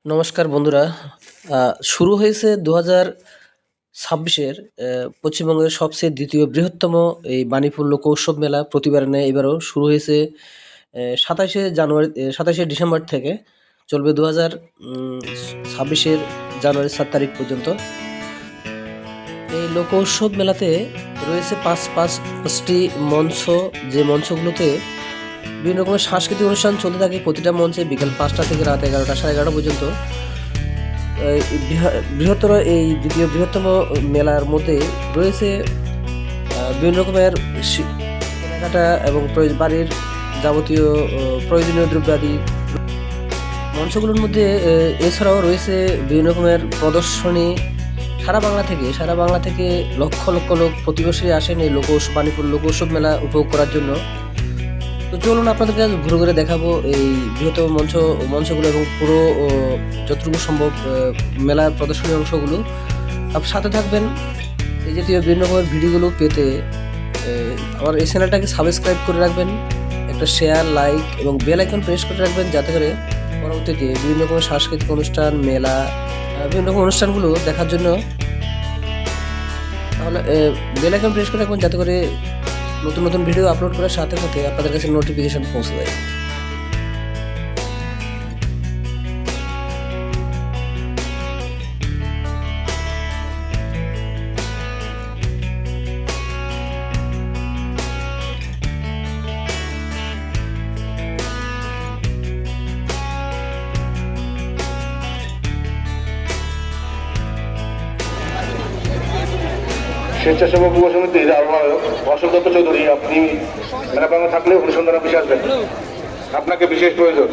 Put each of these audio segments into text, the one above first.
নমস্কার বন্ধুরা। শুরু হয়েছে ২০২৬-এর পশ্চিমবঙ্গের সবচেয়ে দ্বিতীয় বৃহত্তম এই বাণীপুর লোক উৎসব মেলা। প্রতিবারের ন্যায় এবারও শুরু হয়েছে ২৭শে ডিসেম্বর থেকে, চলবে ২০২৬-এর জানুয়ারি ৭ তারিখ পর্যন্ত। এই লোক উৎসব মেলাতে রয়েছে পাঁচটি মঞ্চ, যে মঞ্চগুলোতে বিভিন্ন রকমের সাংস্কৃতিক অনুষ্ঠান চলতে থাকে। প্রতিটা মঞ্চে বিকাল ৫টা থেকে রাত ১১টা, সাড়ে ১১টা পর্যন্ত। বৃহত্তর এই দ্বিতীয় বৃহত্তম মেলার মধ্যে রয়েছে বিভিন্ন রকমের কেনাকাটা এবং বাড়ির যাবতীয় প্রয়োজনীয় দ্রব্যাদি। মঞ্চগুলোর মধ্যে এছাড়াও রয়েছে বিভিন্ন রকমের প্রদর্শনী। সারা বাংলা থেকে লক্ষ লক্ষ লোক প্রতি বছরই আসেন এই বাণীপুর লোক উৎসব মেলা উপভোগ করার জন্য। তো চলুন আপনাদেরকে আজ ঘুরে ঘুরে দেখাবো এই বৃহত্তম মঞ্চগুলো এবং পুরো যতটুকু সম্ভব মেলার প্রদর্শনী অংশগুলো। আপনার সাথে থাকবেন। এই জাতীয় বিভিন্ন রকমের ভিডিওগুলো পেতে আমার এই চ্যানেলটাকে সাবস্ক্রাইব করে রাখবেন, একটা শেয়ার, লাইক এবং বেল আইকন প্রেস করে রাখবেন, যাতে করে পরবর্তীতে বিভিন্ন রকমের সাংস্কৃতিক অনুষ্ঠান, মেলা, বিভিন্ন রকম অনুষ্ঠানগুলো দেখার জন্য তাহলে বেল আইকন প্রেস করে রাখবেন, যাতে করে নতুন নতুন ভিডিও আপলোড করার সাথে সাথে আপনাদের কাছে নোটিফিকেশন পৌঁছে যায়। স্বেচ্ছাসেবক যুব সমিতির আহ্বায়ক অশোক দত্ত চৌধুরী, আপনি মেলা প্রাঙ্গণে থাকলে অনুসন্ধান অফিসে আসবেন, আপনাকে বিশেষ প্রয়োজন।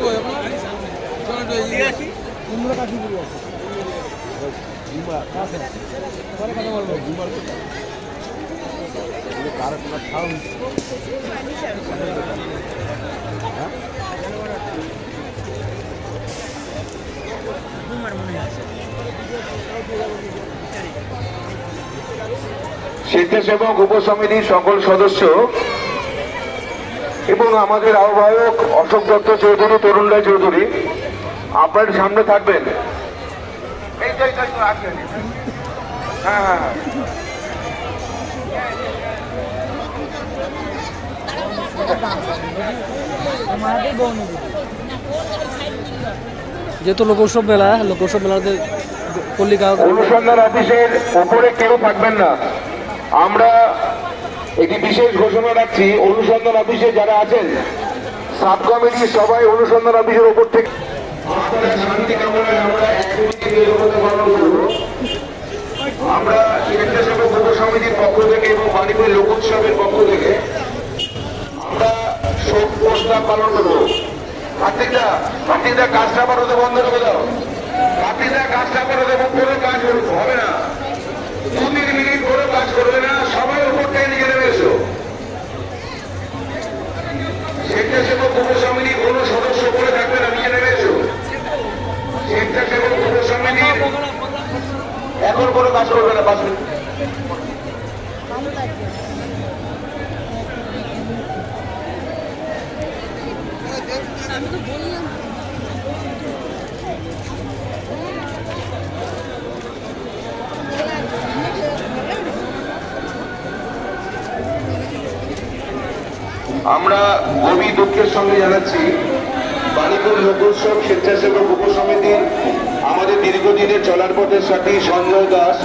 স্বেচ্ছাসেবক উপসমিতির সকল সদস্য এবং আমাদের আহ্বায়ক অশোক দত্ত চৌধুরী, তরুণ রায় চৌধুরী, আপনার সামনে থাকবেন। যেহেতু লোক উৎসব মেলাতে অনুসন্ধান অফিসের উপরে কেউ থাকবেন না। আমরা একটি বিশেষ ঘোষণা রাখছি, অনুসন্ধান অফিসে যারা আছেন সাব কমিটি সবাই অনুসন্ধান অফিসের উপর থেকে শান্তি কামনায় আমরা স্বেচ্ছাসেবক উপসমিতির পক্ষ থেকে এবং বাণীপুর লোক উৎসবের পক্ষ থেকে আমরা শোক প্রস্তাব পালন করবো। কার্তিকদা কাজটা পারতে বন্ধ করে দাও। কার্তিকদা কাজটা করে দেবো, কোনো কাজ হবে না, 2-3 মিনিট কোনো কাজ করবে না, সবাই উপর থেকে নিয়ে নেমে এসো। স্বেচ্ছাসেবক উপসমিতি কোনো সদস্য করে থাকবে না, নিয়ে নেমে এসো। স্বেচ্ছাসেবক উপসমিতির এখন কোনো কাজ করবে না, 5 মিনিট। আমরা গভীর দুঃখের সঙ্গে জানাচ্ছি, বাণীপুর লোক উৎসব স্বেচ্ছাসেবক উপসমিতির আমাদের দীর্ঘদিনের চলার পথের সাথী সঞ্জয় দাস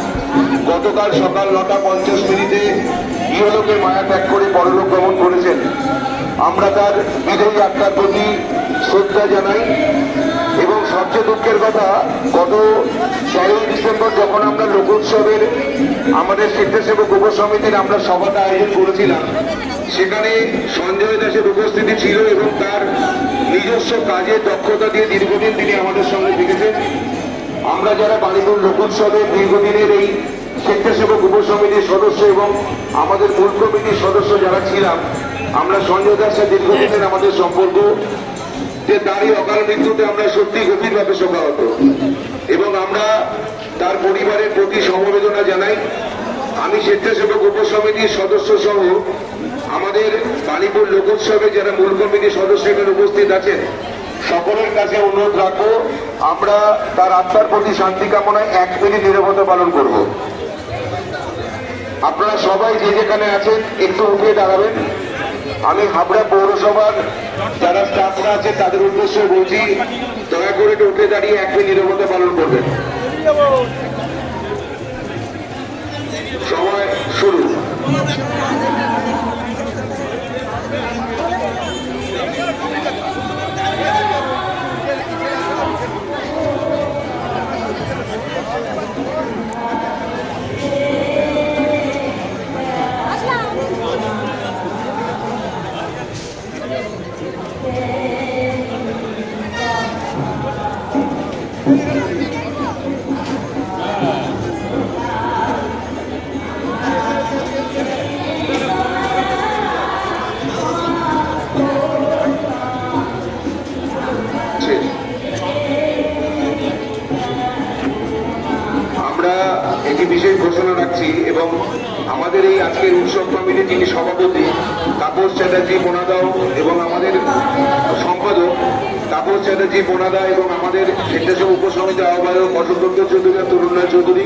গতকাল সকাল 9:50 ইহলোকে মায়া ত্যাগ করে পরলোক গমন করেছেন। আমরা তার বিদেহী আত্মার প্রতি শ্রদ্ধা জানাই এবং সবচেয়ে দুঃখের কথা, গত 13 ডিসেম্বর যখন আমরা লোক উৎসবের আমাদের স্বেচ্ছাসেবক উপসমিতির আমরা সভাটা আয়োজন করেছিলাম, সেখানে সঞ্জয় দাসের উপস্থিতি ছিল এবং তার নিজস্ব কাজের দক্ষতা দিয়ে দীর্ঘদিন তিনি আমাদের সঙ্গে থেকেছেন। আমরা যারা বাণীপুর লোক উৎসবের দীর্ঘদিনের এই স্বেচ্ছাসেবক উপসমিতির সদস্য এবং আমাদের মূল কমিটির সদস্য যারা ছিলাম, আমরা সঞ্জয় দাসের দীর্ঘদিনের আমাদের সম্পর্ক, যে তার এই অকাল মৃত্যুতে আমরা সত্যি গভীরভাবে শোকাহত এবং আমরা তার পরিবারের প্রতি সমবেদনা জানাই। আমি স্বেচ্ছাসেবক উপসমিতির সদস্য সহ আমাদের বাণীপুর লোক উৎসবে যারা মূল কমিটির সদস্য এখানে উপস্থিত আছেন, সকলের কাছে অনুরোধ রাখবো, আমরা তার আত্মার প্রতি শান্তি কামনায় 1 মিনিট নীরবতা পালন করব। আপনারা সবাই যে যেখানে আছেন একটু উঠে দাঁড়াবেন। আমি হাবড়া পৌরসভার যারা স্টাফরা আছে তাদের উদ্দেশ্যে বলছি, দয়া করে একটু উঠে দাঁড়িয়ে 1 মিনিট নীরবতা পালন করবেন। সময় শুরু। আমরা একটি বিশেষ ঘোষণা রাখছি এবং আমাদের এই আজকের উৎসব কমিটির যিনি সভাপতি তাপস চ্যাটার্জি বোনাদাও এবং আমাদের সম্পাদক তাপস চ্যাটার্জি বোনাদা এবং আমাদের স্বেচ্ছাসেবক উপসমিতির আহ্বায়ক অশোক চৌধুরী আর তরুণরাজ চৌধুরী,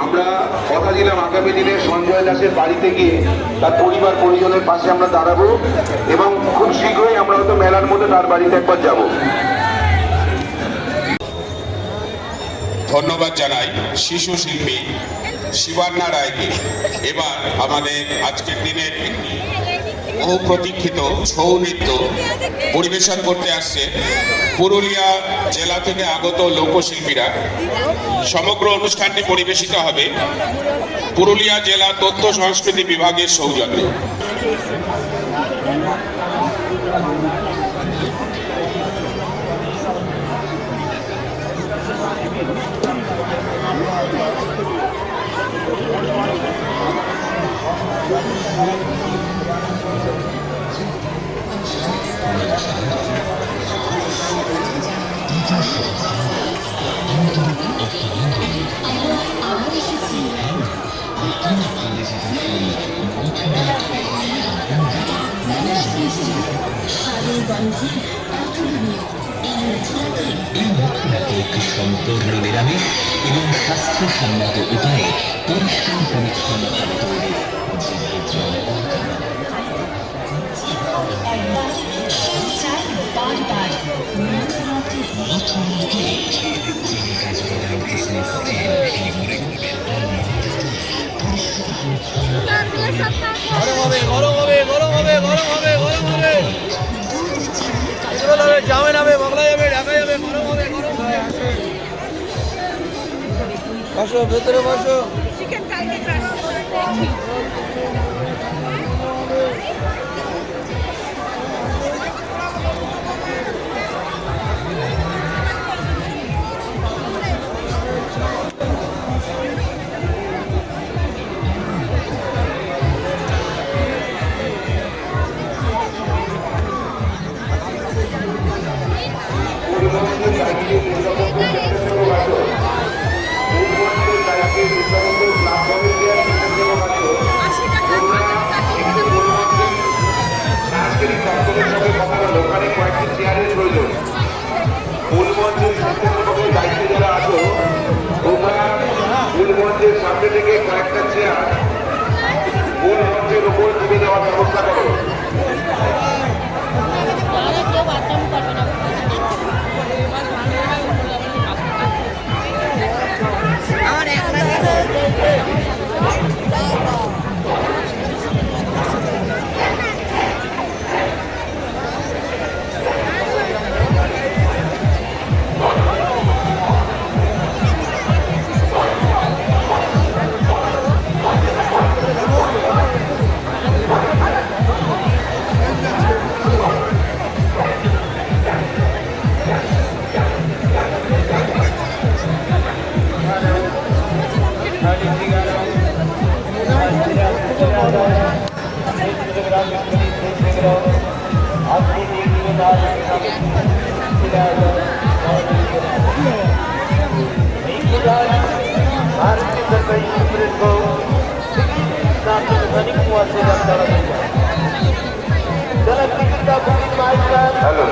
আমরা কথা দিলাম আগামী দিনে সঞ্জয় দাসের বাড়িতে গিয়ে তার পরিবার পরিজনের পাশে আমরা দাঁড়াবো এবং খুব শীঘ্রই আমরা হয়তো মেলার মধ্যে তার বাড়িতে একবার যাব। ধন্যবাদ জানাই শিশু শিল্পী শিবান্না রায়কে। এবার আমাদের আজকের দিনের বহু প্রতীক্ষিত ছৌ নৃত্য পরিবেশন করতে আসছে পুরুলিয়া জেলা থেকে আগত লোকশিল্পীরা। সমগ্র অনুষ্ঠানটি পরিবেশিত হবে পুরুলিয়া জেলা তথ্য সংস্কৃতি বিভাগের সৌজন্যে। একটি সম্পূর্ণ নিরামিষ এবং স্বাস্থ্যসম্মত উপায়ে পরিষ্কার পরিচ্ছন্নভাবে তৈরি যাবে যাবে বাংলা যাবে ঢাকা যাবে গরম হবে গরম হবে। বসো ভেতরে বসো। সামনে থেকে কয়েকটা চেয়ার মূল মঞ্চের উপর তুলে দেওয়ার ব্যবস্থা করো। हेलो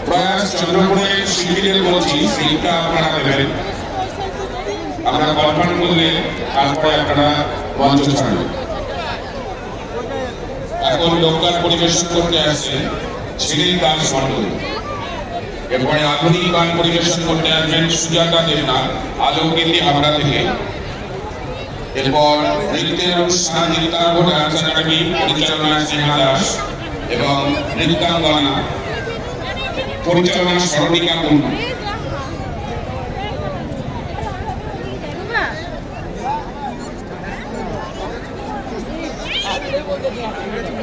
প্রয়াস চন্দ্রপুরের শিবিরের বলছি স্লিপটা আপনারা দেবেন, আমরা কনফার্ম করলে তারপরে আপনারা মঞ্চ ছাড়বেন। এখন লোকগান পরিবেশন করতে আসছে ছেলের গান মন্ডল, এরপরে আধুনিক গান পরিবেশন করতে আসবেন সুজাতা দেবনাথ আলমগীতি হাবড়া থেকে। এরপর নৃত্যের অনুষ্ঠান নৃত্যাঙ্গ ডান্স একাডেমি পরিচালনায় স্নেহা দাস এবং নৃত্যাঙ্গনা পরিচালনা স্মরণিকা কুন্ডু। Thank you.